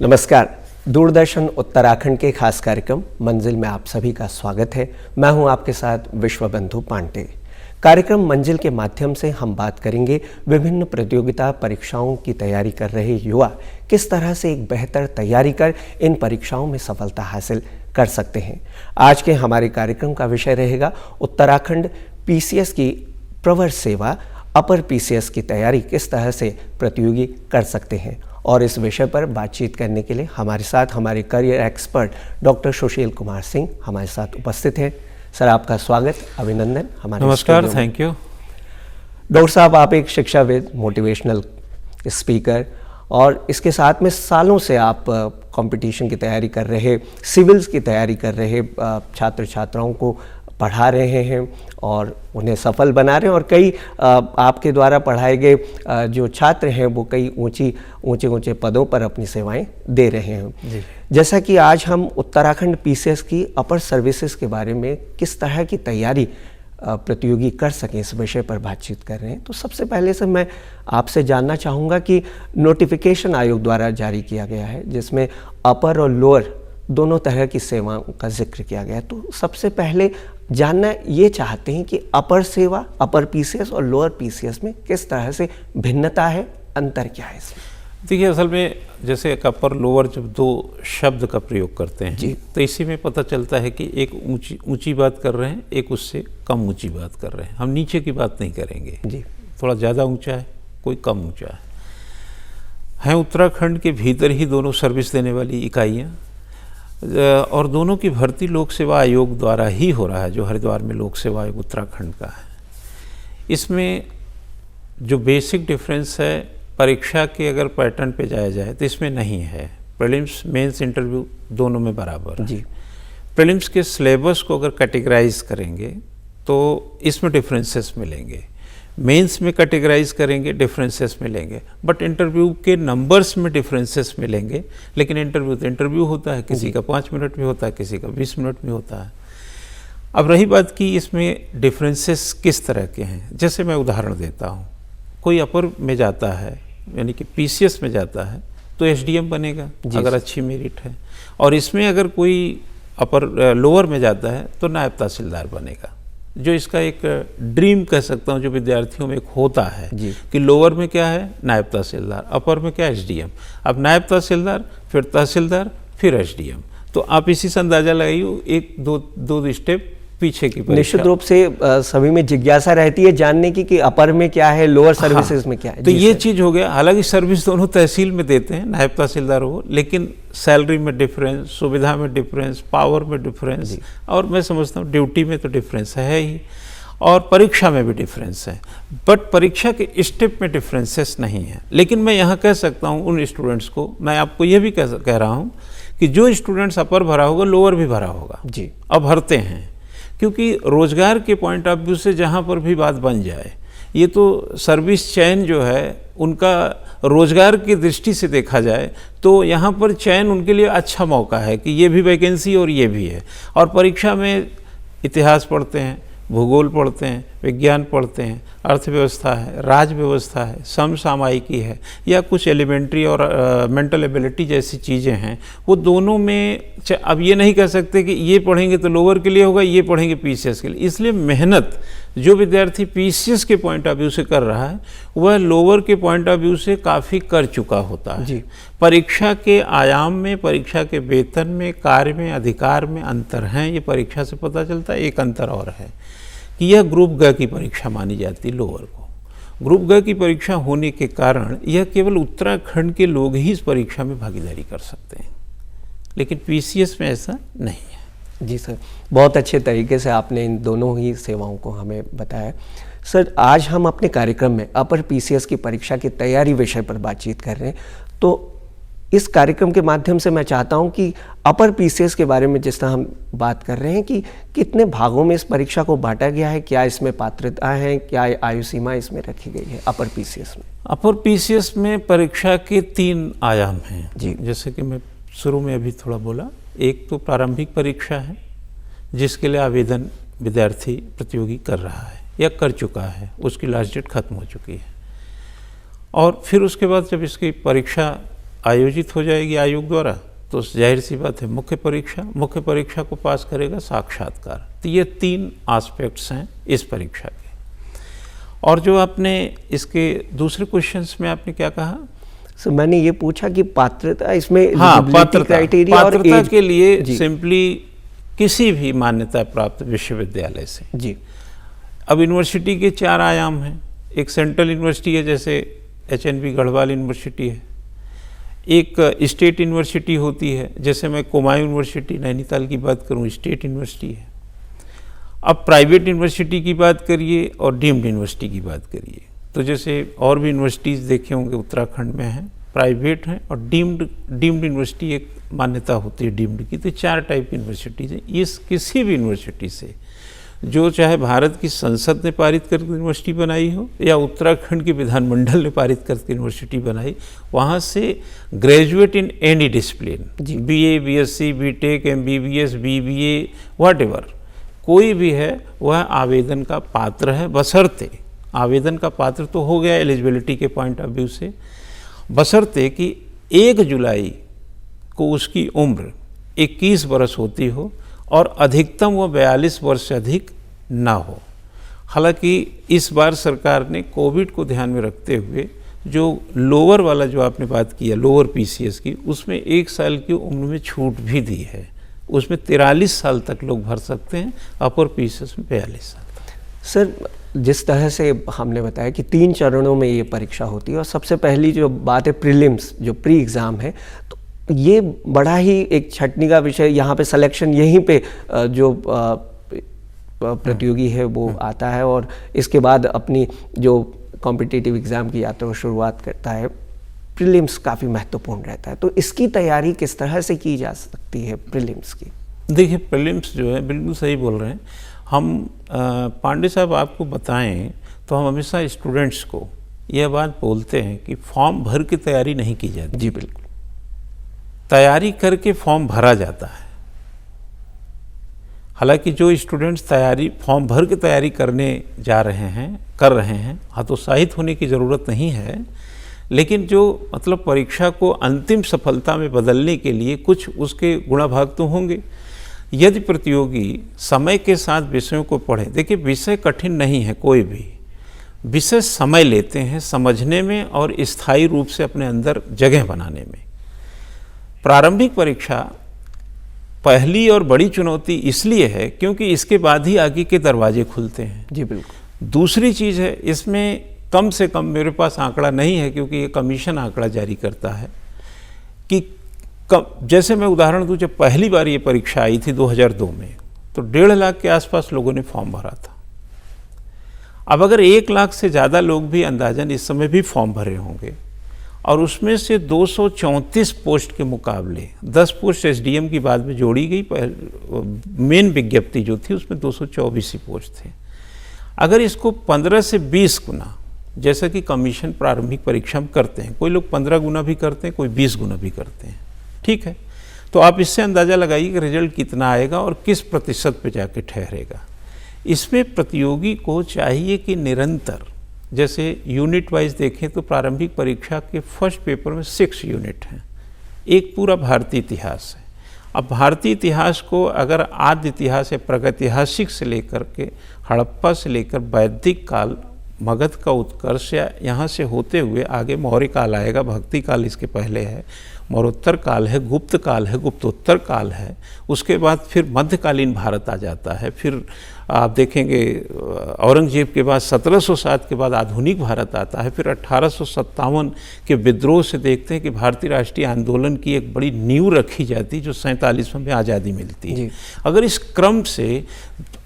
नमस्कार। दूरदर्शन उत्तराखंड के खास कार्यक्रम मंजिल में आप सभी का स्वागत है। मैं हूं आपके साथ विश्वबंधु पांडे। कार्यक्रम मंजिल के माध्यम से हम बात करेंगे विभिन्न प्रतियोगिता परीक्षाओं की तैयारी कर रहे युवा किस तरह से एक बेहतर तैयारी कर इन परीक्षाओं में सफलता हासिल कर सकते हैं। आज के हमारे कार्यक्रम का विषय रहेगा उत्तराखंड पीसीएस की प्रवर सेवा अपर पीसीएस की तैयारी किस तरह से प्रतियोगी कर सकते हैं। और इस विषय पर बातचीत करने के लिए हमारे साथ हमारे career expert doctor Sushil Kumar Singh हमारे साथ उपस्थित हैं। सर, आपका स्वागत, अभिनंदन हमारे। नमस्कार, थैंक यू। डॉक्टर साहब, आप एक शिक्षाविद, मोटिवेशनल स्पीकर और इसके साथ में सालों से आप कंपटीशन की तैयारी कर रहे, सिविल्स की तैयारी कर रहे छात्र छात्राओं को पढ़ा रहे हैं और उन्हें सफल बना रहे हैं। और कई आपके द्वारा पढ़ाए गए जो छात्र हैं वो कई ऊंचे पदों पर अपनी सेवाएं दे रहे हैं। जैसा कि आज हम उत्तराखंड पीसीएस की अपर सर्विसेज के बारे में किस तरह की तैयारी प्रतियोगी कर सकें इस विषय पर बातचीत कर रहे हैं, तो सबसे पहले से मैं आपसे जानना चाहूँगा कि नोटिफिकेशन आयोग द्वारा जारी किया गया है जिसमें अपर और लोअर दोनों तरह की सेवाओं का जिक्र किया गया है। तो सबसे पहले जानना ये चाहते हैं कि अपर सेवा, अपर पीसीएस और लोअर पीसीएस में किस तरह से भिन्नता है, अंतर क्या है इसमें? देखिए, असल में जैसे एक अपर लोअर जब दो शब्द का प्रयोग करते हैं जी, तो इसी में पता चलता है कि एक ऊंची बात कर रहे हैं, एक उससे कम ऊंची बात कर रहे हैं। हम नीचे की बात नहीं करेंगे जी। थोड़ा ज़्यादा ऊंचा है, कोई कम ऊंचा है। उत्तराखंड के भीतर ही दोनों सर्विस देने वाली इकाइयाँ और दोनों की भर्ती लोक सेवा आयोग द्वारा ही हो रहा है, जो हरिद्वार में लोक सेवा आयोग उत्तराखंड का है। इसमें जो बेसिक डिफरेंस है, परीक्षा के अगर पैटर्न पे जाया जाए तो इसमें नहीं है। प्रीलिम्स मेंस इंटरव्यू दोनों में बराबर जी। प्रीलिम्स के सिलेबस को अगर कैटेगराइज करेंगे तो इसमें डिफरेंसेस मिलेंगे, मेंस में कैटेगराइज करेंगे डिफरेंसेस मिलेंगे, बट इंटरव्यू के नंबर्स में डिफरेंसेस मिलेंगे। लेकिन इंटरव्यू तो इंटरव्यू होता है, किसी का 5 मिनट में होता है, किसी का 20 मिनट में होता है। अब रही बात कि इसमें डिफरेंसेस किस तरह के हैं, जैसे मैं उदाहरण देता हूँ। कोई अपर में जाता है यानी कि पीसीएस में जाता है तो एसडीएम बनेगा अगर अच्छी मेरिट है, और इसमें अगर कोई अपर लोअर में जाता है तो नायब तहसीलदार बनेगा, जो इसका एक ड्रीम कह सकता हूँ जो विद्यार्थियों में एक होता है कि लोअर में क्या है, नायब तहसीलदार, अपर में क्या, एसडीएम। अब नायब तहसीलदार, फिर तहसीलदार, फिर एसडीएम। तो आप इसी से अंदाजा लगाइए, एक दो स्टेप पीछे की। निश्चित रूप से सभी में जिज्ञासा रहती है जानने की कि अपर में क्या है, लोअर सर्विसेज में क्या है। तो ये चीज़ हो गया। हालांकि सर्विस दोनों तहसील में देते हैं, नायब तहसीलदार हो, लेकिन सैलरी में डिफरेंस, सुविधा में डिफरेंस, पावर में डिफरेंस, और मैं समझता हूँ ड्यूटी में तो डिफरेंस है ही, और परीक्षा में भी डिफरेंस है। बट परीक्षा के स्टेप में डिफरेंसेस नहीं है। लेकिन मैं यहाँ कह सकता हूँ उन स्टूडेंट्स को, मैं आपको ये भी कह रहा हूँ कि जो स्टूडेंट्स अपर भरा होगा लोअर भी भरा होगा जी। अब भरते हैं क्योंकि रोजगार के पॉइंट ऑफ व्यू से जहाँ पर भी बात बन जाए, ये तो सर्विस चयन जो है उनका रोजगार की दृष्टि से देखा जाए तो यहाँ पर चयन उनके लिए अच्छा मौका है कि ये भी वैकेंसी और ये भी है। और परीक्षा में इतिहास पढ़ते हैं, भूगोल पढ़ते हैं, विज्ञान पढ़ते हैं, अर्थव्यवस्था है, राज व्यवस्था है, समसामयिकी है, या कुछ एलिमेंट्री और मेंटल एबिलिटी जैसी चीज़ें हैं। वो दोनों में अब ये नहीं कह सकते कि ये पढ़ेंगे तो लोअर के लिए होगा, ये पढ़ेंगे पीसीएस के लिए। इसलिए मेहनत जो विद्यार्थी पीसीएस के पॉइंट ऑफ व्यू से कर रहा है वह लोअर के पॉइंट ऑफ व्यू से काफ़ी कर चुका होता है जी। परीक्षा के आयाम में, परीक्षा के वेतन में, कार्य में, अधिकार में अंतर हैं, ये परीक्षा से पता चलता है। एक अंतर और है कि यह ग्रुप ग की परीक्षा मानी जाती है लोअर को। ग्रुप ग की परीक्षा होने के कारण यह केवल उत्तराखंड के लोग ही इस परीक्षा में भागीदारी कर सकते हैं, लेकिन पीसीएस में ऐसा नहीं है जी। सर, बहुत अच्छे तरीके से आपने इन दोनों ही सेवाओं को हमें बताया। सर, आज हम अपने कार्यक्रम में अपर पीसीएस की परीक्षा की तैयारी विषय पर बातचीत कर रहे हैं, तो इस कार्यक्रम के माध्यम से मैं चाहता हूं कि अपर पीसीएस के बारे में जिस तरह हम बात कर रहे हैं कि कितने भागों में इस परीक्षा को बांटा गया है, क्या इसमें पात्रता है, क्या आयु सीमा इसमें रखी गई है अपर पीसीएस में? अपर पीसीएस में परीक्षा के 3 आयाम हैं जी। जैसे कि मैं शुरू में अभी थोड़ा बोला, एक तो प्रारंभिक परीक्षा है जिसके लिए आवेदन विद्यार्थी प्रतियोगी कर रहा है या कर चुका है, उसकी लास्ट डेट खत्म हो चुकी है। और फिर उसके बाद जब इसकी परीक्षा आयोजित हो जाएगी आयोग द्वारा, तो जाहिर सी बात है मुख्य परीक्षा को पास करेगा साक्षात्कार। तो ये 3 एस्पेक्ट्स हैं इस परीक्षा के। और जो आपने इसके दूसरे क्वेश्चंस में आपने क्या कहा? सर मैंने ये पूछा कि पात्रता इसमें, हाँ, पात्रता के लिए सिंपली किसी भी मान्यता प्राप्त विश्वविद्यालय से जी। अब यूनिवर्सिटी के 4 आयाम हैं। एक सेंट्रल यूनिवर्सिटी है, जैसे HNV गढ़वाल यूनिवर्सिटी है। एक स्टेट यूनिवर्सिटी होती है, जैसे मैं कुमाऊं यूनिवर्सिटी नैनीताल की बात करूं, स्टेट यूनिवर्सिटी है। अब प्राइवेट यूनिवर्सिटी की बात करिए और डीम्ड यूनिवर्सिटी की बात करिए, तो जैसे और भी यूनिवर्सिटीज़ देखे होंगे उत्तराखंड में हैं, प्राइवेट हैं और डीम्ड यूनिवर्सिटी एक मान्यता होती है डीम्ड की। तो 4 टाइप की यूनिवर्सिटीज़ हैं। इस किसी भी यूनिवर्सिटी से, जो चाहे भारत की संसद ने पारित करके यूनिवर्सिटी बनाई हो या उत्तराखंड की विधानमंडल ने पारित करके यूनिवर्सिटी बनाई, वहाँ से graduate in any discipline, BA, BSc, BTech, MBBS, BBA, whatever, कोई भी है वह आवेदन का पात्र है, बशर्ते आवेदन का पात्र तो हो गया एलिजिबिलिटी के पॉइंट ऑफ व्यू से, बशर्ते कि 1 जुलाई को उसकी उम्र 21 वर्ष होती हो और अधिकतम वो 42 वर्ष से अधिक ना हो। हालांकि इस बार सरकार ने कोविड को ध्यान में रखते हुए जो लोअर वाला जो आपने बात किया, लोअर PCS की, उसमें 1 साल की उम्र में छूट भी दी है। उसमें 43 साल तक लोग भर सकते हैं, अपर PCS में 42 साल तक। सर जिस तरह से हमने बताया कि 3 चरणों में ये परीक्षा होती है, और सबसे पहली जो बात है प्रीलिम्स, जो प्री एग्ज़ाम है, तो ये बड़ा ही एक छटनी का विषय। यहाँ पे सिलेक्शन यहीं पे जो प्रतियोगी है वो आता है और इसके बाद अपनी जो कॉम्पिटिटिव एग्ज़ाम की यात्रा को शुरुआत करता है। प्रीलिम्स काफ़ी महत्वपूर्ण रहता है, तो इसकी तैयारी किस तरह से की जा सकती है प्रीलिम्स की? देखिए, प्रीलिम्स जो है, बिल्कुल सही बोल रहे हैं हम। पांडे साहब आपको बताएं तो हम हमेशा स्टूडेंट्स को यह बात बोलते हैं कि फॉर्म भर के तैयारी नहीं की जाती। जी बिल्कुल, तैयारी करके फॉर्म भरा जाता है। हालांकि जो स्टूडेंट्स फॉर्म भर के तैयारी करने जा रहे हैं, कर रहे हैं, हतोत्साहित होने की ज़रूरत नहीं है, लेकिन जो मतलब परीक्षा को अंतिम सफलता में बदलने के लिए कुछ उसके गुणाभाग तो होंगे। यदि प्रतियोगी समय के साथ विषयों को पढ़े, देखिए विषय कठिन नहीं है, कोई भी विषय समय लेते हैं समझने में और स्थायी रूप से अपने अंदर जगह बनाने में। प्रारंभिक परीक्षा पहली और बड़ी चुनौती इसलिए है क्योंकि इसके बाद ही आगे के दरवाजे खुलते हैं। जी बिल्कुल। दूसरी चीज़ है, इसमें कम से कम, मेरे पास आंकड़ा नहीं है क्योंकि ये कमीशन आंकड़ा जारी करता है, कि जैसे मैं उदाहरण दूं, जब पहली बार ये परीक्षा आई थी 2002 में, तो 1.5 लाख के आसपास लोगों ने फॉर्म भरा था। अब अगर 1 लाख से ज़्यादा लोग भी अंदाजन इस समय भी फॉर्म भरे होंगे, और उसमें से 234 पोस्ट के मुकाबले 10 पोस्ट SDM की बाद में जोड़ी गई। मेन विज्ञप्ति जो थी उसमें 224 ही पोस्ट थे। अगर इसको 15 से 20 गुना, जैसा कि कमीशन प्रारंभिक परीक्षा में करते हैं, कोई लोग 15 गुना भी करते हैं, कोई 20 गुना भी करते हैं, ठीक है, तो आप इससे अंदाज़ा लगाइए कि रिजल्ट कितना आएगा और किस प्रतिशत पे जाके ठहरेगा। इसमें प्रतियोगी को चाहिए कि निरंतर, जैसे यूनिट वाइज देखें तो प्रारंभिक परीक्षा के फर्स्ट पेपर में 6 यूनिट हैं, एक पूरा भारतीय इतिहास है। अब भारतीय इतिहास को अगर आद्य इतिहास या प्रागैतिहासिक से लेकर के हड़प्पा से लेकर वैदिक काल, मगध का उत्कर्ष, या यहाँ से होते हुए आगे मौर्य काल आएगा, भक्ति काल इसके पहले है, मौर्योत्तर काल है, गुप्त काल है, गुप्तोत्तर काल है, उसके बाद फिर मध्यकालीन भारत आ जाता है। फिर आप देखेंगे औरंगजेब के बाद 1707 के बाद आधुनिक भारत आता है। फिर 1857 के विद्रोह से देखते हैं कि भारतीय राष्ट्रीय आंदोलन की एक बड़ी नींव रखी जाती, जो 47 में आज़ादी मिलती है। अगर इस क्रम से,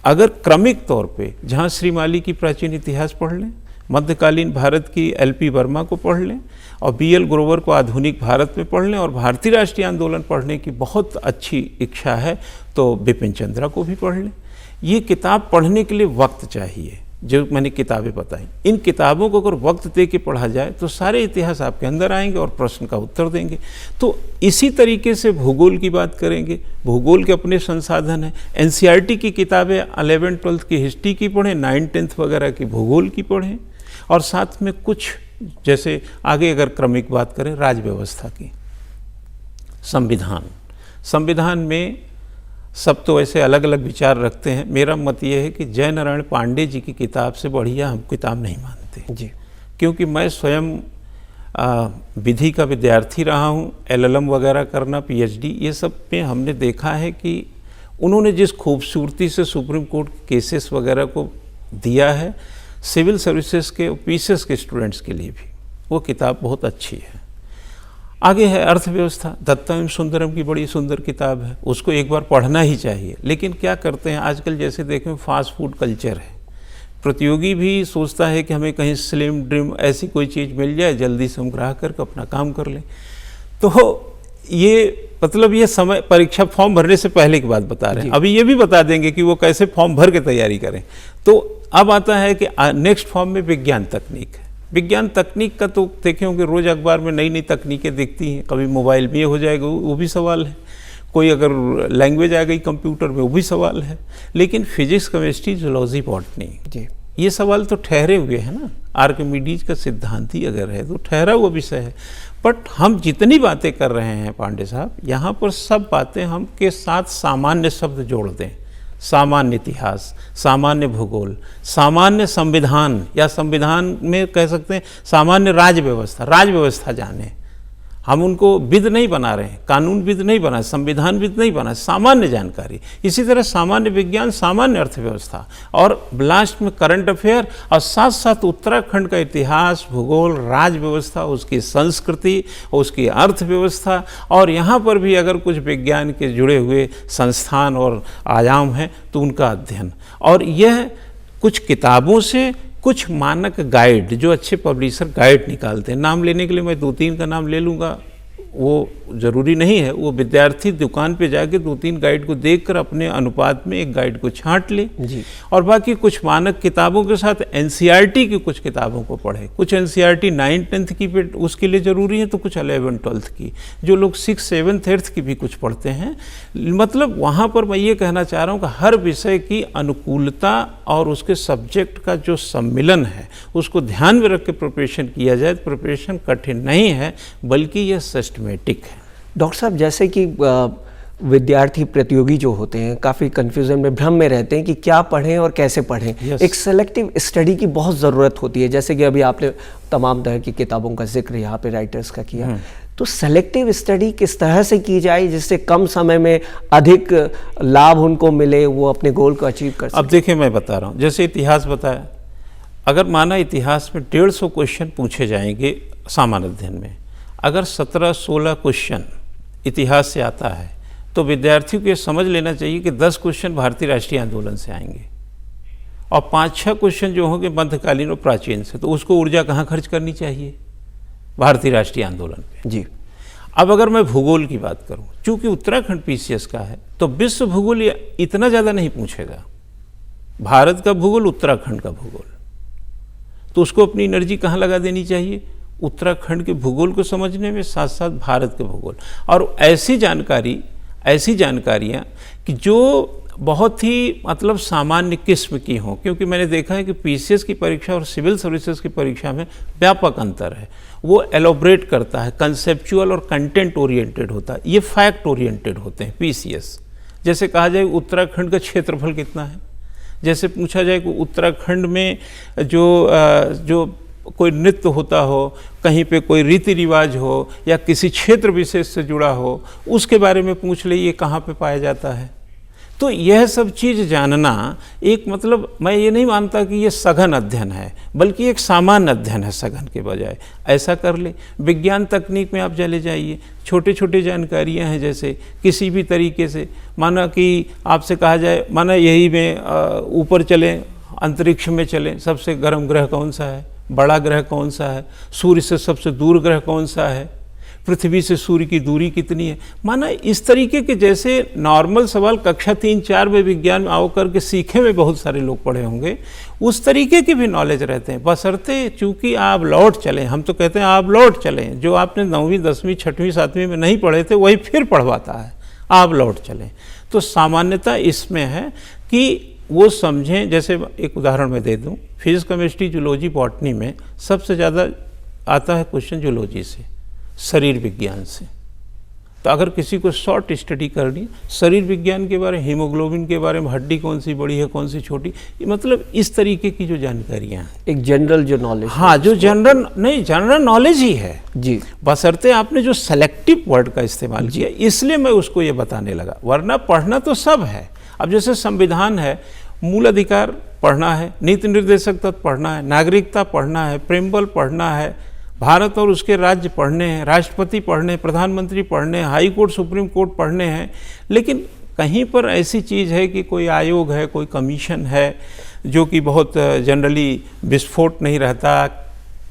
अगर क्रमिक तौर पे, जहाँ श्रीमाली की प्राचीन इतिहास पढ़ लें, मध्यकालीन भारत की LP वर्मा को पढ़ लें और BL ग्रोवर को आधुनिक भारत में पढ़ लें, और भारतीय राष्ट्रीय आंदोलन पढ़ने की बहुत अच्छी इच्छा है तो बिपिन चंद्रा को भी पढ़ लें। ये किताब पढ़ने के लिए वक्त चाहिए, जो मैंने किताबें बताई। इन किताबों को अगर वक्त दे के पढ़ा जाए तो सारे इतिहास आपके अंदर आएंगे और प्रश्न का उत्तर देंगे। तो इसी तरीके से भूगोल की बात करेंगे, भूगोल के अपने संसाधन हैं। NCERT की किताबें 11th-12th की हिस्ट्री की पढ़ें, 9th-10th वगैरह की भूगोल की पढ़ें, और साथ में कुछ, जैसे आगे अगर क्रमिक बात करें, राज व्यवस्था की, संविधान में सब तो ऐसे अलग अलग विचार रखते हैं। मेरा मत ये है कि जय नारायण पांडे जी की किताब से बढ़िया हम किताब नहीं मानते जी। क्योंकि मैं स्वयं विधि का विद्यार्थी रहा हूँ, LLM वगैरह करना, PhD, ये सब में हमने देखा है कि उन्होंने जिस खूबसूरती से सुप्रीम कोर्ट केसेस वगैरह को दिया है, सिविल सर्विसेज के PCS के स्टूडेंट्स के लिए भी वो किताब बहुत अच्छी है। आगे है अर्थव्यवस्था, दत्ता एवं सुंदरम की बड़ी सुंदर किताब है, उसको एक बार पढ़ना ही चाहिए। लेकिन क्या करते हैं आजकल, जैसे देखें फास्ट फूड कल्चर है, प्रतियोगी भी सोचता है कि हमें कहीं स्लिम ड्रिम ऐसी कोई चीज़ मिल जाए, जल्दी से हम ग्राहक करके अपना काम कर लें। तो ये मतलब ये समय परीक्षा फॉर्म भरने से पहले की बात बता रहे हैं। अभी ये भी बता देंगे कि वो कैसे फॉर्म भर के तैयारी करें। तो अब आता है कि नेक्स्ट फॉर्म में विज्ञान तकनीक है। विज्ञान तकनीक का तो देखे होंगे रोज़ अखबार में नई नई तकनीकें दिखती हैं, कभी मोबाइल में ये हो जाएगा वो भी सवाल है, कोई अगर लैंग्वेज आ गई कंप्यूटर में वो भी सवाल है। लेकिन फिजिक्स, केमिस्ट्री, जूलॉजी, बॉटनी, ये सवाल तो ठहरे हुए हैं ना। आर्किमिडीज का सिद्धांत ही अगर है तो ठहरा हुआ विषय है। बट हम जितनी बातें कर रहे हैं पांडे साहब, यहाँ पर सब बातें हम के साथ सामान्य शब्द जोड़ दें। सामान्य इतिहास, सामान्य भूगोल, सामान्य संविधान, या संविधान में कह सकते हैं सामान्य राज्य व्यवस्था जाने। हम उनको विद नहीं बना रहे हैं, कानून विद नहीं बना, संविधान विद नहीं बना, सामान्य जानकारी। इसी तरह सामान्य विज्ञान, सामान्य अर्थव्यवस्था, और लास्ट में करंट अफेयर, और साथ साथ उत्तराखंड का इतिहास, भूगोल, राज्य व्यवस्था, उसकी संस्कृति, उसकी अर्थव्यवस्था, और यहाँ पर भी अगर कुछ विज्ञान के जुड़े हुए संस्थान और आयाम हैं तो उनका अध्ययन। और यह कुछ किताबों से, कुछ मानक गाइड जो अच्छे पब्लिशर गाइड निकालते हैं, नाम लेने के लिए मैं 2-3 का नाम ले लूँगा, वो ज़रूरी नहीं है। वो विद्यार्थी दुकान पे जाके 2-3 गाइड को देखकर अपने अनुपात में एक गाइड को छांट ले जी। और बाकी कुछ मानक किताबों के साथ NCERT की कुछ किताबों को पढ़े। कुछ NCERT 9th-10th की पे उसके लिए ज़रूरी है, तो कुछ 11th-12th की, जो लोग 6th, 7th, 8th की भी कुछ पढ़ते हैं। मतलब वहाँ पर मैं ये कहना चाह रहा हूँ कि हर विषय की अनुकूलता और उसके सब्जेक्ट का जो सम्मिलन है उसको ध्यान में रख के प्रिपरेशन किया जाए। प्रिपरेशन कठिन नहीं है, बल्कि यह सिस्टमेटिक है। डॉक्टर साहब, जैसे कि विद्यार्थी प्रतियोगी जो होते हैं काफ़ी कन्फ्यूज़न में, भ्रम में रहते हैं कि क्या पढ़ें और कैसे पढ़ें। एक सेलेक्टिव स्टडी की बहुत ज़रूरत होती है। जैसे कि अभी आपने तमाम तरह की किताबों का जिक्र यहाँ पे राइटर्स का किया, तो सेलेक्टिव स्टडी किस तरह से की जाए जिससे कम समय में अधिक लाभ उनको मिले, वो अपने गोल को अचीव कर सकें। अब देखिए, मैं बता रहा हूँ, जैसे इतिहास बताया, अगर माना इतिहास में 150 क्वेश्चन पूछे जाएंगे सामान्य अध्ययन में, अगर 17-16 क्वेश्चन इतिहास से आता है तो विद्यार्थियों को समझ लेना चाहिए कि 10 क्वेश्चन भारतीय राष्ट्रीय आंदोलन से आएंगे और 5-6 क्वेश्चन जो होंगे मध्यकालीन और प्राचीन से। तो उसको ऊर्जा कहाँ खर्च करनी चाहिए? भारतीय राष्ट्रीय आंदोलन पे जी। अब अगर मैं भूगोल की बात करूँ, चूँकि उत्तराखंड PCS का है तो विश्व भूगोल इतना ज़्यादा नहीं पूछेगा, भारत का भूगोल, उत्तराखंड का भूगोल, तो उसको अपनी एनर्जी कहाँ लगा देनी चाहिए? उत्तराखंड के भूगोल को समझने में, साथ साथ भारत के भूगोल। और ऐसी जानकारियाँ कि जो बहुत ही मतलब सामान्य किस्म की हों, क्योंकि मैंने देखा है कि PCS की परीक्षा और सिविल सर्विसेज की परीक्षा में व्यापक अंतर है। वो एलोब्रेट करता है, कंसेप्चुअल और कंटेंट ओरिएंटेड होता है, ये फैक्ट ओरिएंटेड होते हैं PCS। जैसे कहा जाए उत्तराखंड का क्षेत्रफल कितना है, जैसे पूछा जाए कि उत्तराखंड में जो कोई नृत्य होता हो, कहीं पे कोई रीति रिवाज हो या किसी क्षेत्र विशेष से जुड़ा हो, उसके बारे में पूछ ले, ये कहाँ पे पाया जाता है। तो यह सब चीज़ जानना एक मतलब, मैं ये नहीं मानता कि ये सघन अध्ययन है, बल्कि एक सामान्य अध्ययन है सघन के बजाय। ऐसा कर ले। विज्ञान तकनीक में आप चले जाइए, छोटे छोटे जानकारियां हैं, जैसे किसी भी तरीके से, माना कि आपसे कहा जाए, माना यही में ऊपर चलें, अंतरिक्ष में चलें, सबसे गर्म ग्रह कौन सा है, बड़ा ग्रह कौन सा है, सूर्य से सबसे दूर ग्रह कौन सा है, पृथ्वी से सूर्य की दूरी कितनी है। माना इस तरीके के जैसे नॉर्मल सवाल कक्षा 3-4 में विज्ञान में आओ करके सीखे में बहुत सारे लोग पढ़े होंगे, उस तरीके की भी नॉलेज रहते हैं। बशर्ते चूँकि आप लौट चलें, हम तो कहते हैं आप लौट चलें, जो आपने 9वीं 10वीं 6वीं 7वीं में नहीं पढ़े थे वही फिर पढ़वाता है, आप लौट चलें। तो सामान्यता इसमें है कि वो समझें। जैसे एक उदाहरण मैं दे दूं, फिजिक्स, केमिस्ट्री, जूलॉजी, बॉटनी में सबसे ज़्यादा आता है क्वेश्चन जूलॉजी से, शरीर विज्ञान से, तो अगर किसी को शॉर्ट स्टडी करनी, शरीर विज्ञान के बारे में, हीमोग्लोबिन के बारे में, हड्डी कौन सी बड़ी है कौन सी छोटी, मतलब इस तरीके की जो जानकारियाँ हैं, एक जनरल जो नॉलेज, हाँ, जो जनरल नॉलेज ही है जी, बशर्ते आपने जो सेलेक्टिव वर्ड का इस्तेमाल किया, इसलिए मैं उसको ये बताने लगा। वरना पढ़ना तो सब है। अब जैसे संविधान है, मूल अधिकार पढ़ना है, नीति निर्देशक तत्व पढ़ना है, नागरिकता पढ़ना है, प्रेमबल पढ़ना है, भारत और उसके राज्य पढ़ने हैं, राष्ट्रपति पढ़ने हैं, प्रधानमंत्री पढ़ने हैं, हाई कोर्ट सुप्रीम कोर्ट पढ़ने हैं। लेकिन कहीं पर ऐसी चीज़ है कि कोई आयोग है, कोई कमीशन है जो कि बहुत जनरली विस्फोट नहीं रहता,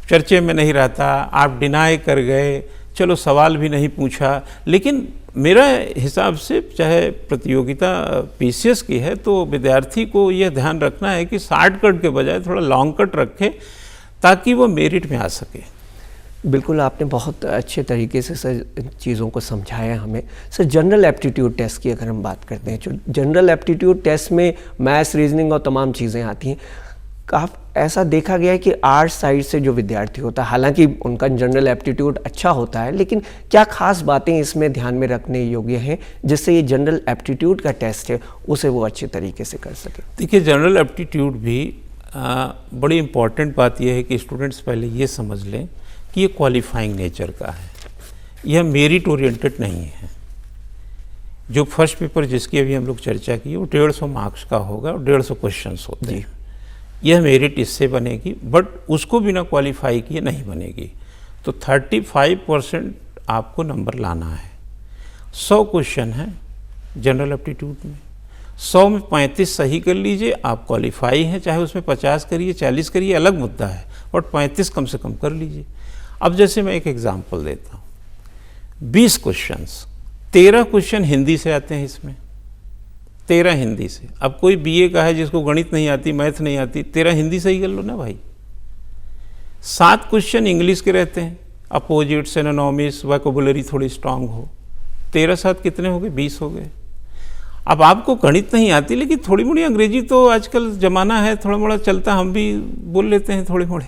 चर्चे में नहीं रहता, आप डिनाई कर गए, चलो सवाल भी नहीं पूछा। लेकिन मेरा हिसाब से चाहे प्रतियोगिता पीसीएस की है तो विद्यार्थी को यह ध्यान रखना है कि शॉर्टकट के बजाय थोड़ा लॉन्ग कट रखे ताकि वो मेरिट में आ सके। बिल्कुल, आपने बहुत अच्छे तरीके से सर इन चीज़ों को समझाया हमें। सर, जनरल एप्टीट्यूड टेस्ट की अगर हम बात करते हैं, जो जनरल एप्टीट्यूड टेस्ट में मैथ्स, रीजनिंग और तमाम चीज़ें आती हैं, ऐसा देखा गया है कि आर्ट्स साइड से जो विद्यार्थी होता है, हालांकि उनका जनरल एप्टीट्यूड अच्छा होता है, लेकिन क्या खास बातें इसमें ध्यान में रखने योग्य हैं जिससे ये जनरल एप्टीट्यूड का टेस्ट है उसे वो अच्छे तरीके से कर सके? देखिए, जनरल एप्टीट्यूड भी बड़ी इम्पॉर्टेंट बात यह है कि स्टूडेंट्स पहले ये समझ लें कि ये क्वालिफाइंग नेचर का है, यह मेरिट ओरिएंटेड नहीं है। जो फर्स्ट पेपर जिसकी अभी हम लोग चर्चा की वो 150 मार्क्स का होगा और 150 क्वेश्चंस होते हैं। यह मेरिट इससे बनेगी, बट उसको बिना क्वालिफाई किए नहीं बनेगी। तो 35% आपको नंबर लाना है। 100 क्वेश्चन है जनरल एप्टीट्यूड में, 100 में 35 सही कर लीजिए, आप क्वालिफाई हैं। चाहे उसमें 50 करिए, 40 करिए, अलग मुद्दा है, बट 35 कम से कम कर लीजिए। अब जैसे मैं एक एग्जाम्पल देता हूँ, 20 क्वेश्चंस, 13 क्वेश्चन हिंदी से आते हैं इसमें, 13 हिंदी से। अब कोई बीए का है जिसको गणित नहीं आती, मैथ नहीं आती, 13 हिंदी से ही कर लो ना भाई। 7 क्वेश्चन इंग्लिश के रहते हैं, अपोजिट, सिनोनिम्स, वोकैबुलरी थोड़ी स्ट्रांग हो। 13-7 कितने हो गए? 20 हो गए। अब आपको गणित नहीं आती लेकिन थोड़ी मोड़ी अंग्रेजी तो आजकल ज़माना है, थोड़ा मोड़ा चलता, हम भी बोल लेते हैं थोड़े मोड़े।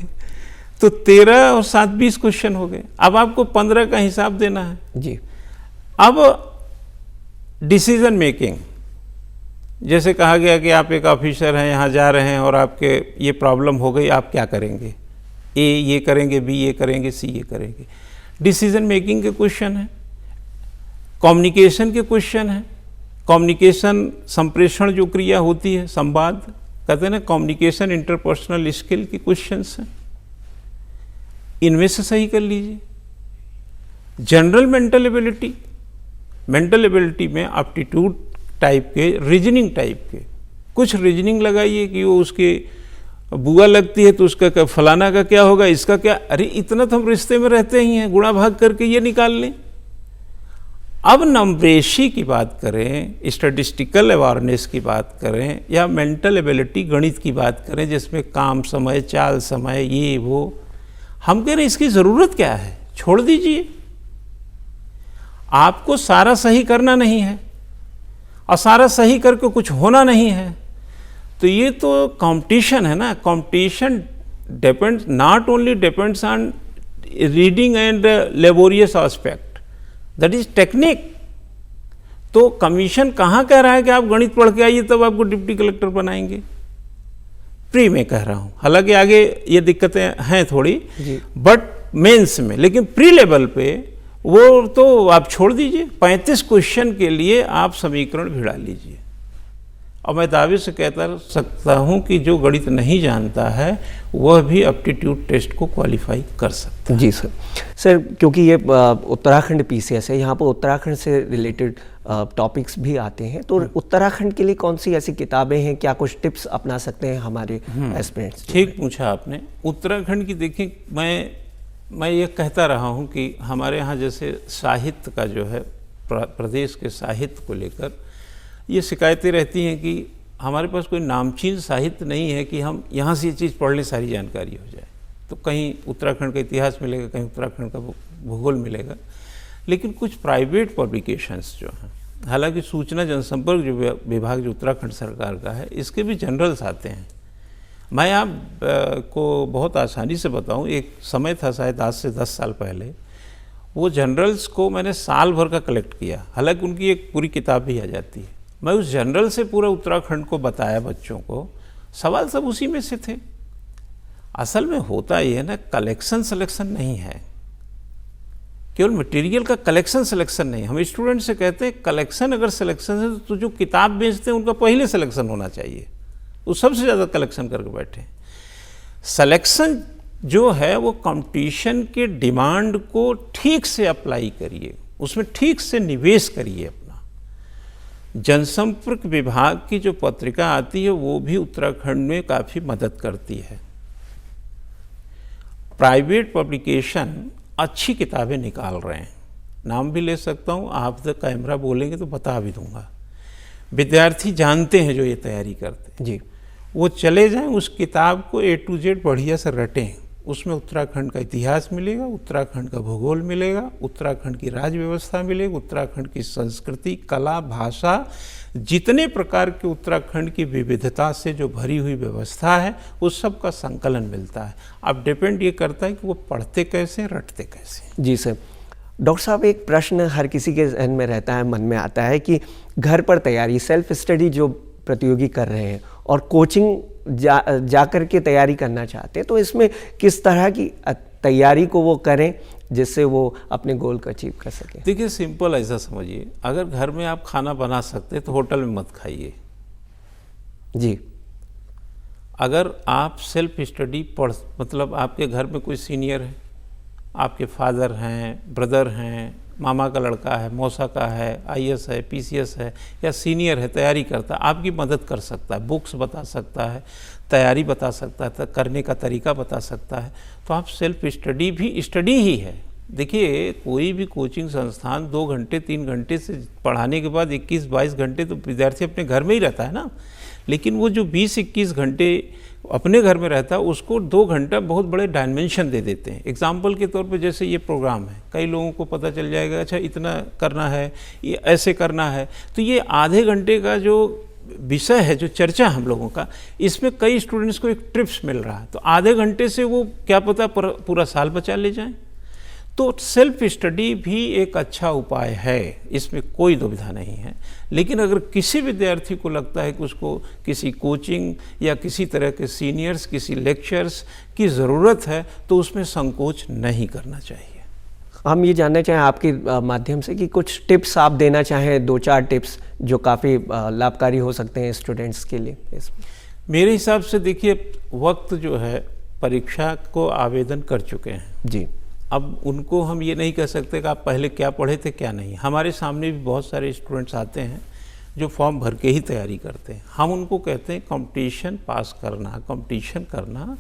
तो 13 और 7 20 क्वेश्चन हो गए। अब आपको 15 का हिसाब देना है जी। अब डिसीजन मेकिंग, जैसे कहा गया कि आप एक ऑफिसर हैं, यहाँ जा रहे हैं और आपके ये प्रॉब्लम हो गई, आप क्या करेंगे? ए ये करेंगे, बी ये करेंगे, सी ये करेंगे। डिसीजन मेकिंग के क्वेश्चन है, कम्युनिकेशन के क्वेश्चन है। कम्युनिकेशन संप्रेषण जो क्रिया होती है, संवाद कहते हैं ना, कम्युनिकेशन इंटरपर्सनल स्किल के क्वेश्चंस हैं, इनमें से सही कर लीजिए। जनरल मेंटल एबिलिटी में एप्टीट्यूड टाइप के, रीजनिंग टाइप के कुछ रीजनिंग लगाइए कि वो उसके बुआ लगती है तो उसका फलाना का क्या होगा, इसका क्या, अरे इतना तो हम रिश्ते में रहते ही हैं, गुणा भाग करके ये निकाल लें। अब नंबरेशी की बात करें, स्टैटिस्टिकल अवेयरनेस की बात करें, या मेंटल एबिलिटी गणित की बात करें जिसमें काम समय, चाल समय, ये वो, हम कह रहे हैं इसकी ज़रूरत क्या है? छोड़ दीजिए। आपको सारा सही करना नहीं है और सारा सही करके कुछ होना नहीं है, तो ये तो कंपटीशन है ना। Competition depends, not only depends on reading and laborious aspect, that is technique. तो कमीशन कहाँ कह रहा है कि आप गणित पढ़ के आइए तब आपको डिप्टी कलेक्टर बनाएंगे? प्री में कह रहा हूँ, हालांकि आगे ये दिक्कतें हैं थोड़ी, बट मेंस में, लेकिन प्री लेवल पे वो तो आप छोड़ दीजिए। 35 क्वेश्चन के लिए आप समीकरण भिड़ा लीजिए। और मैं दावे से कहता सकता हूँ कि जो गणित नहीं जानता है वह भी एप्टीट्यूड टेस्ट को क्वालिफाई कर सकता है। जी सर, क्योंकि ये उत्तराखंड पीसीएस है, यहाँ पर उत्तराखंड से रिलेटेड टॉपिक्स भी आते हैं, तो उत्तराखंड के लिए कौन सी ऐसी किताबें हैं, क्या कुछ टिप्स अपना सकते हैं हमारे एस्पिरेंट्स? ठीक पूछा आपने। उत्तराखंड की देखिए, मैं ये कहता रहा हूँ कि हमारे यहाँ जैसे साहित्य का जो है, प्रदेश के साहित्य को लेकर ये शिकायतें रहती हैं कि हमारे पास कोई नामचीन साहित्य नहीं है कि हम यहाँ से ये चीज़ पढ़ लें सारी जानकारी हो जाए। तो कहीं उत्तराखंड का इतिहास मिलेगा, कहीं उत्तराखंड का भूगोल मिलेगा, लेकिन कुछ प्राइवेट पब्लिकेशंस जो हैं, हालांकि सूचना जनसंपर्क जो विभाग जो उत्तराखंड सरकार का है, इसके भी जनरल्स आते हैं। मैं आप को बहुत आसानी से बताऊं, एक समय था शायद आज से 10 साल पहले, वो जनरल्स को मैंने साल भर का कलेक्ट किया, हालांकि उनकी एक पूरी किताब भी आ जाती है। मैं उस जनरल से पूरा उत्तराखंड को बताया बच्चों को, सवाल सब उसी में से थे। असल में होता ये है ना, कलेक्शन सिलेक्शन नहीं है, केवल मटेरियल का कलेक्शन सिलेक्शन नहीं। हम स्टूडेंट से कहते हैं कलेक्शन अगर सिलेक्शन है तो जो किताब बेचते हैं उनका पहले सिलेक्शन होना चाहिए, वो सबसे ज़्यादा कलेक्शन करके बैठे। सिलेक्शन जो है वो कंपटीशन के डिमांड को ठीक से अप्लाई करिए, उसमें ठीक से निवेश करिए अपना। जनसंपर्क विभाग की जो पत्रिका आती है वो भी उत्तराखंड में काफ़ी मदद करती है। प्राइवेट पब्लिकेशन अच्छी किताबें निकाल रहे हैं, नाम भी ले सकता हूँ, आप द कैमरा बोलेंगे तो बता भी दूंगा। विद्यार्थी जानते हैं जो ये तैयारी करते हैं जी, वो चले जाएं, उस किताब को A to Z बढ़िया से रटें। उसमें उत्तराखंड का इतिहास मिलेगा, उत्तराखंड का भूगोल मिलेगा, उत्तराखंड की राज्य व्यवस्था मिलेगी, उत्तराखंड की संस्कृति, कला, भाषा, जितने प्रकार के उत्तराखंड की विविधता से जो भरी हुई व्यवस्था है उस सब का संकलन मिलता है। अब डिपेंड ये करता है कि वो पढ़ते कैसे, रटते कैसे। जी सर। डॉक्टर साहब, एक प्रश्न हर किसी के जहन में रहता है, मन में आता है कि घर पर तैयारी, सेल्फ स्टडी जो प्रतियोगी कर रहे हैं और कोचिंग जा कर के तैयारी करना चाहते हैं, तो इसमें किस तरह की तैयारी को वो करें जिससे वो अपने गोल को अचीव कर सकें? देखिए, सिंपल ऐसा समझिए, अगर घर में आप खाना बना सकते हैं तो होटल में मत खाइए। जी। अगर आप सेल्फ स्टडी मतलब आपके घर में कोई सीनियर है, आपके फादर हैं, ब्रदर हैं, मामा का लड़का है, मौसा का है, IAS है, PCS है, या सीनियर है, तैयारी करता है, आपकी मदद कर सकता है, बुक्स बता सकता है, तैयारी बता सकता है, करने का तरीका बता सकता है, तो आप सेल्फ स्टडी भी स्टडी ही है। देखिए, कोई भी कोचिंग संस्थान 2 घंटे 3 घंटे से पढ़ाने के बाद 21-22 घंटे तो विद्यार्थी अपने घर में ही रहता है ना, लेकिन वो जो 20-21 घंटे अपने घर में रहता है उसको 2 घंटा बहुत बड़े डायमेंशन दे देते हैं। एग्जाम्पल के तौर पे जैसे ये प्रोग्राम है, कई लोगों को पता चल जाएगा अच्छा इतना करना है, ये ऐसे करना है, तो ये आधे घंटे का जो विषय है, जो चर्चा हम लोगों का, इसमें कई स्टूडेंट्स को एक ट्रिप्स मिल रहा है, तो आधे घंटे से वो क्या पता पूरा साल बचा ले जाएं। तो सेल्फ स्टडी भी एक अच्छा उपाय है, इसमें कोई दुविधा नहीं है। लेकिन अगर किसी विद्यार्थी को लगता है कि उसको किसी कोचिंग या किसी तरह के सीनियर्स, किसी लेक्चर्स की ज़रूरत है, तो उसमें संकोच नहीं करना चाहिए। हम ये जानना चाहें आपके माध्यम से कि कुछ टिप्स आप देना चाहें, 2-4 टिप्स जो काफ़ी लाभकारी हो सकते हैं स्टूडेंट्स के लिए इसमें। मेरे हिसाब से देखिए, वक्त जो है परीक्षा को आवेदन कर चुके हैं जी, अब उनको हम ये नहीं कह सकते कि आप पहले क्या पढ़े थे क्या नहीं। हमारे सामने भी बहुत सारे स्टूडेंट्स आते हैं जो फॉर्म भर के ही तैयारी करते हैं। हम उनको कहते हैं कंपटीशन पास करना, कंपटीशन करना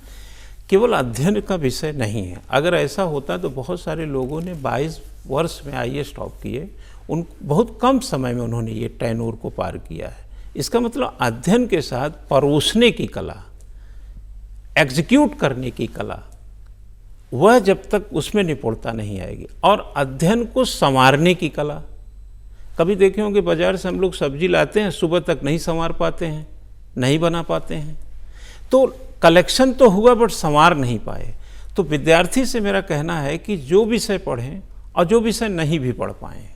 केवल अध्ययन का विषय नहीं है। अगर ऐसा होता तो बहुत सारे लोगों ने 22 वर्ष में IAS टॉप किए, उन बहुत कम समय में उन्होंने ये टेन्योर को पार किया है। इसका मतलब अध्ययन के साथ परोसने की कला, एग्जीक्यूट करने की कला, वह जब तक उसमें निपुणता नहीं आएगी, और अध्ययन को संवारने की कला। कभी देखे होंगे बाजार से हम लोग सब्जी लाते हैं, सुबह तक नहीं संवार पाते हैं, नहीं बना पाते हैं, तो कलेक्शन तो हुआ बट संवार नहीं पाए। तो विद्यार्थी से मेरा कहना है कि जो विषय पढ़ें और जो विषय नहीं भी पढ़ पाएँ,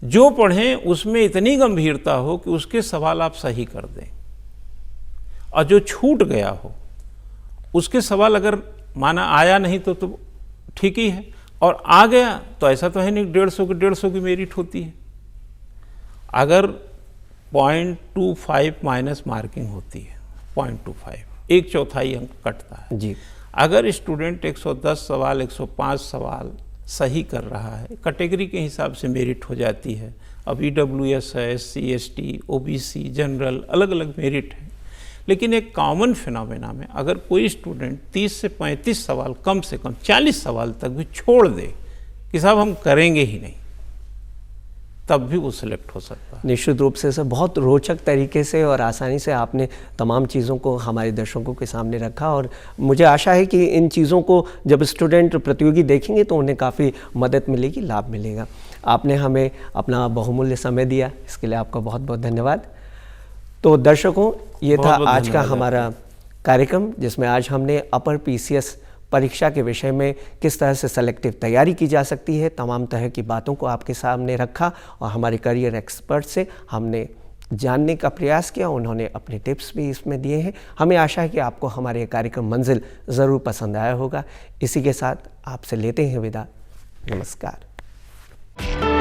जो पढ़ें उसमें इतनी गंभीरता हो कि उसके सवाल आप सही कर दें, और जो छूट गया हो उसके सवाल अगर माना आया नहीं तो ठीक ही है, और आ गया तो ऐसा तो है नहीं 150 की मेरिट होती है। अगर 0.25 माइनस मार्किंग होती है, 0.25, 1/4 अंक कटता है जी। अगर स्टूडेंट 110 सवाल 105 सवाल सही कर रहा है, कैटेगरी के हिसाब से मेरिट हो जाती है। अब EWS है, SC ST OBC जनरल, अलग अलग मेरिट है। लेकिन एक कॉमन फिनोमेना में अगर कोई स्टूडेंट 30 से 35 सवाल, कम से कम 40 सवाल तक भी छोड़ दे कि साहब हम करेंगे ही नहीं, तब भी वो सिलेक्ट हो सकता है। निश्चित रूप से सर, बहुत रोचक तरीके से और आसानी से आपने तमाम चीज़ों को हमारे दर्शकों के सामने रखा, और मुझे आशा है कि इन चीज़ों को जब स्टूडेंट प्रतियोगी देखेंगे तो उन्हें काफ़ी मदद मिलेगी, लाभ मिलेगा। आपने हमें अपना बहुमूल्य समय दिया, इसके लिए आपका बहुत बहुत धन्यवाद। तो दर्शकों, ये था आज का हमारा कार्यक्रम, जिसमें आज हमने अपर PCS परीक्षा के विषय में किस तरह से सेलेक्टिव तैयारी की जा सकती है, तमाम तरह की बातों को आपके सामने रखा और हमारे करियर एक्सपर्ट से हमने जानने का प्रयास किया। उन्होंने अपने टिप्स भी इसमें दिए हैं। हमें आशा है कि आपको हमारे ये कार्यक्रम मंजिल ज़रूर पसंद आया होगा। इसी के साथ आपसे लेते हैं विदा। नमस्कार।